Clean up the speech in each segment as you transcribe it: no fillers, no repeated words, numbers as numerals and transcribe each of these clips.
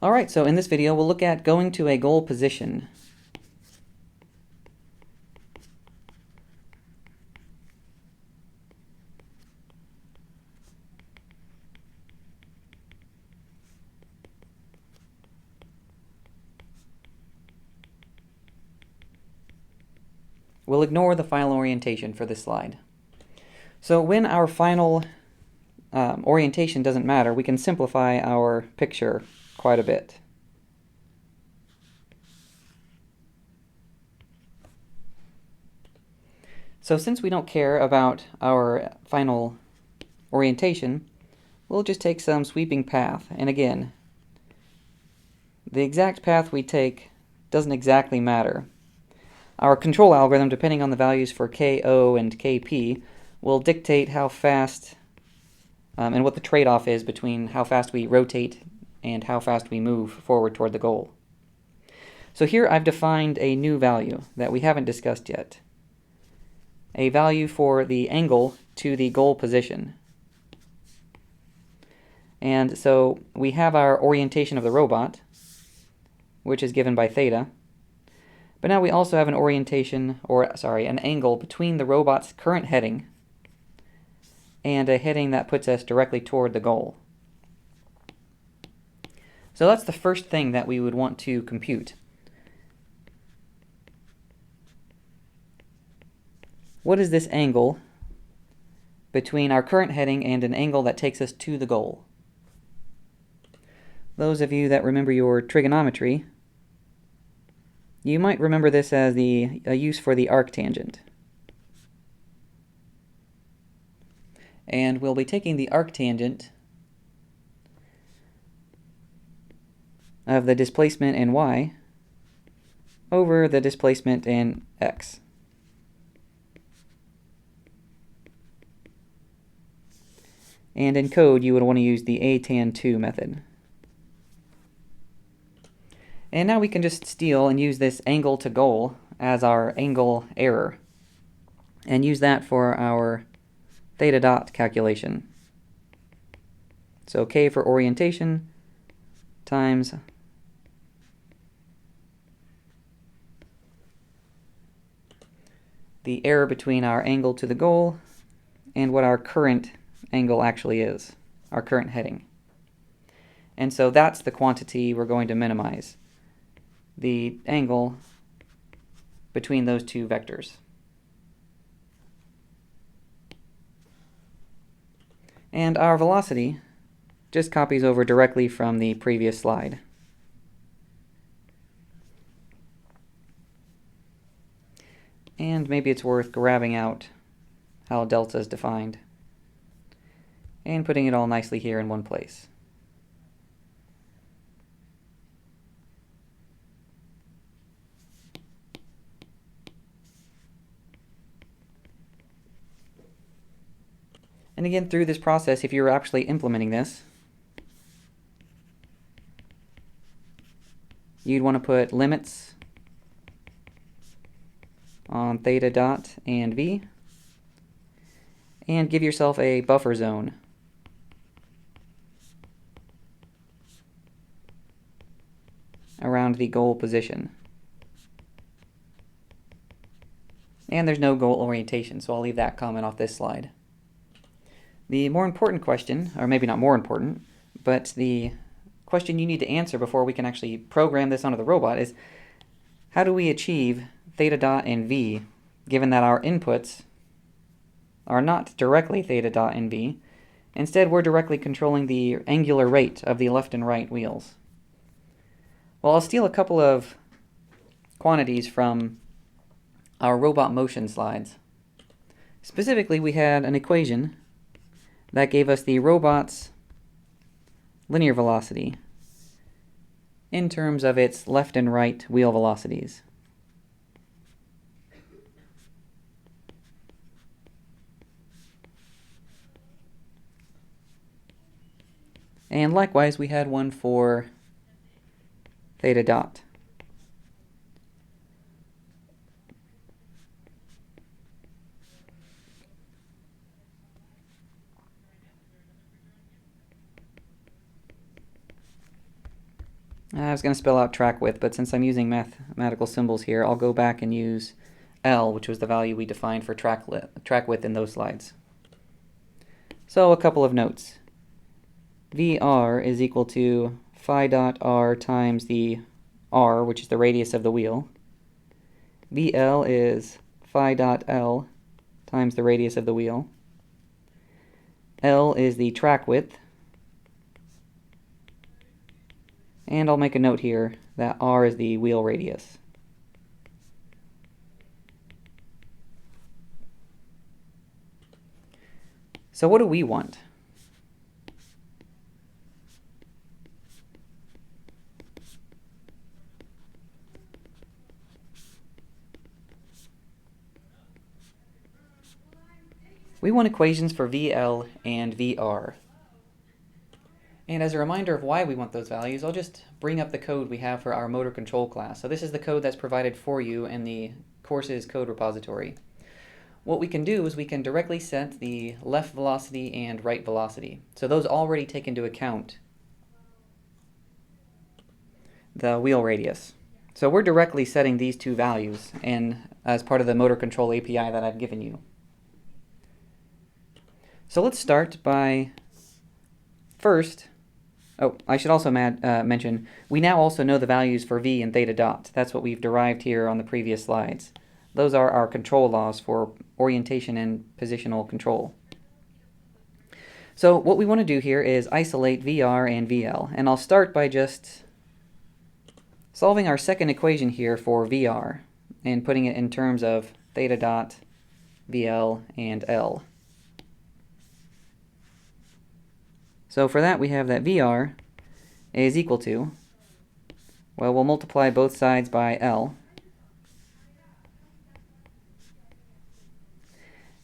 Alright, so in this video we'll look at going to a goal position. We'll ignore the final orientation for this slide. So when our final orientation doesn't matter, we can simplify our picture quite a bit. So since we don't care about our final orientation, we'll just take some sweeping path. And again, the exact path we take doesn't exactly matter. Our control algorithm, depending on the values for KO and KP, will dictate how fast and what the trade-off is between how fast we rotate and how fast we move forward toward the goal. So here I've defined a new value that we haven't discussed yet. A value for the angle to the goal position. And so we have our orientation of the robot, which is given by theta. But now we also have an orientation, an angle between the robot's current heading and a heading that puts us directly toward the goal. So that's the first thing that we would want to compute. What is this angle between our current heading and an angle that takes us to the goal? Those of you that remember your trigonometry, you might remember this as a use for the arctangent. And we'll be taking the arctangent of the displacement in y over the displacement in x. And in code, you would want to use the a tan 2 method. And now we can just steal and use this angle to goal as our angle error and use that for our theta dot calculation. So k for orientation times the error between our angle to the goal and what our current angle actually is, our current heading. And so that's the quantity we're going to minimize, the angle between those two vectors. And our velocity just copies over directly from the previous slide. And maybe it's worth grabbing out how delta is defined and putting it all nicely here in one place. And again, through this process, if you're actually implementing this, you'd want to put limits on theta dot and v, and give yourself a buffer zone around the goal position. And there's no goal orientation, so I'll leave that comment off this slide. The more important question, or maybe not more important, but the question you need to answer before we can actually program this onto the robot is, how do we achieve theta dot and v, given that our inputs are not directly theta dot and v? Instead, we're directly controlling the angular rate of the left and right wheels. Well, I'll steal a couple of quantities from our robot motion slides. Specifically, we had an equation that gave us the robot's linear velocity in terms of its left and right wheel velocities. And likewise, we had one for theta dot. I was going to spell out track width, but since I'm using mathematical symbols here, I'll go back and use L, which was the value we defined for track width in those slides. So a couple of notes. VR is equal to phi dot r times the r, which is the radius of the wheel. VL is phi dot L times the radius of the wheel. L is the track width. And I'll make a note here that r is the wheel radius. So what do we want? We want equations for VL and VR. And as a reminder of why we want those values, I'll just bring up the code we have for our motor control class. So this is the code that's provided for you in the course's code repository. What we can do is we can directly set the left velocity and right velocity. So those already take into account the wheel radius. So we're directly setting these two values as part of the motor control API that I've given you. So let's start by first, I should also mention, we now also know the values for V and theta dot. That's what we've derived here on the previous slides. Those are our control laws for orientation and positional control. So what we want to do here is isolate VR and VL, and I'll start by just solving our second equation here for VR and putting it in terms of theta dot, VL, and L. So for that we have that VR is equal to, well, we'll multiply both sides by L,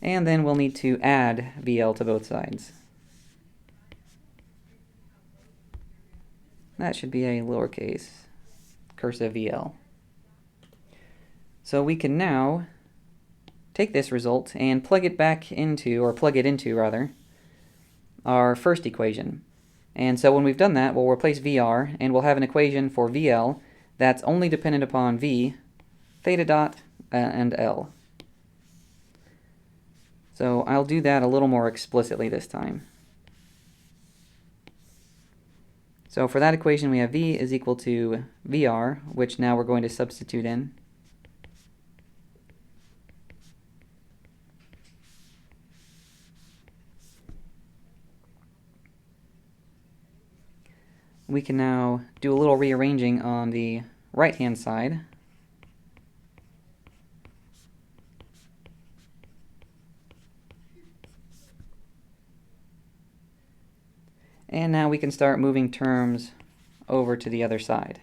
and then we'll need to add VL to both sides. That should be a lowercase cursive VL. So we can now take this result and plug it into our first equation. And so when we've done that, we'll replace VR and we'll have an equation for VL that's only dependent upon V, theta dot, and L. So I'll do that a little more explicitly this time. So for that equation we have V is equal to VR, which now we're going to substitute in. We can now do a little rearranging on the right-hand side. And now we can start moving terms over to the other side.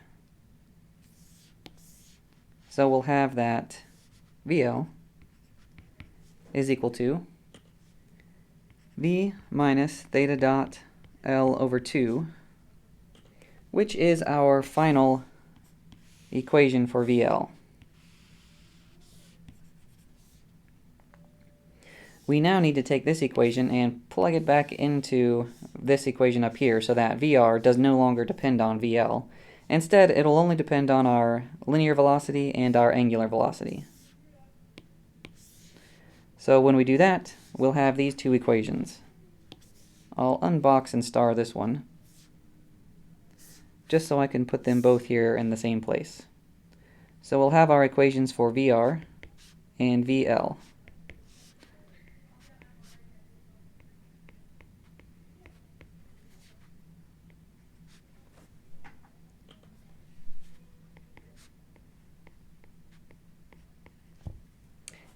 So we'll have that VL is equal to V minus theta dot L over 2, which is our final equation for VL. We now need to take this equation and plug it back into this equation up here so that VR does no longer depend on VL. Instead, it'll only depend on our linear velocity and our angular velocity. So when we do that, we'll have these two equations. I'll unbox and star this one, just so I can put them both here in the same place. So we'll have our equations for VR and VL.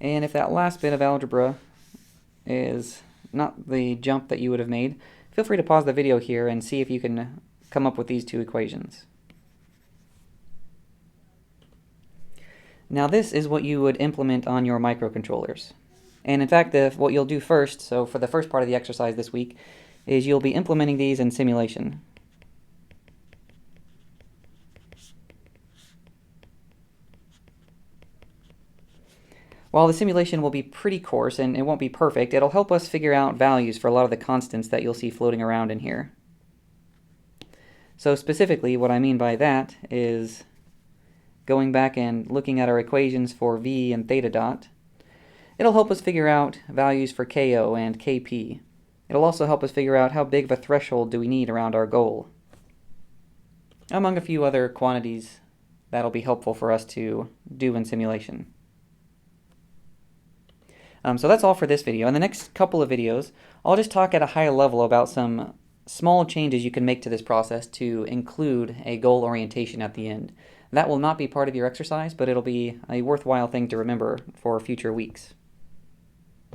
And if that last bit of algebra is not the jump that you would have made, feel free to pause the video here and see if you can come up with these two equations. Now this is what you would implement on your microcontrollers. And in fact, what you'll do first, so for the first part of the exercise this week, is you'll be implementing these in simulation. While the simulation will be pretty coarse and it won't be perfect, it'll help us figure out values for a lot of the constants that you'll see floating around in here. So specifically, what I mean by that is going back and looking at our equations for v and theta dot. It'll help us figure out values for KO and KP. It'll also help us figure out how big of a threshold do we need around our goal, among a few other quantities that'll be helpful for us to do in simulation. So that's all for this video. In the next couple of videos, I'll just talk at a high level about some small changes you can make to this process to include a goal orientation at the end. That will not be part of your exercise, but it'll be a worthwhile thing to remember for future weeks.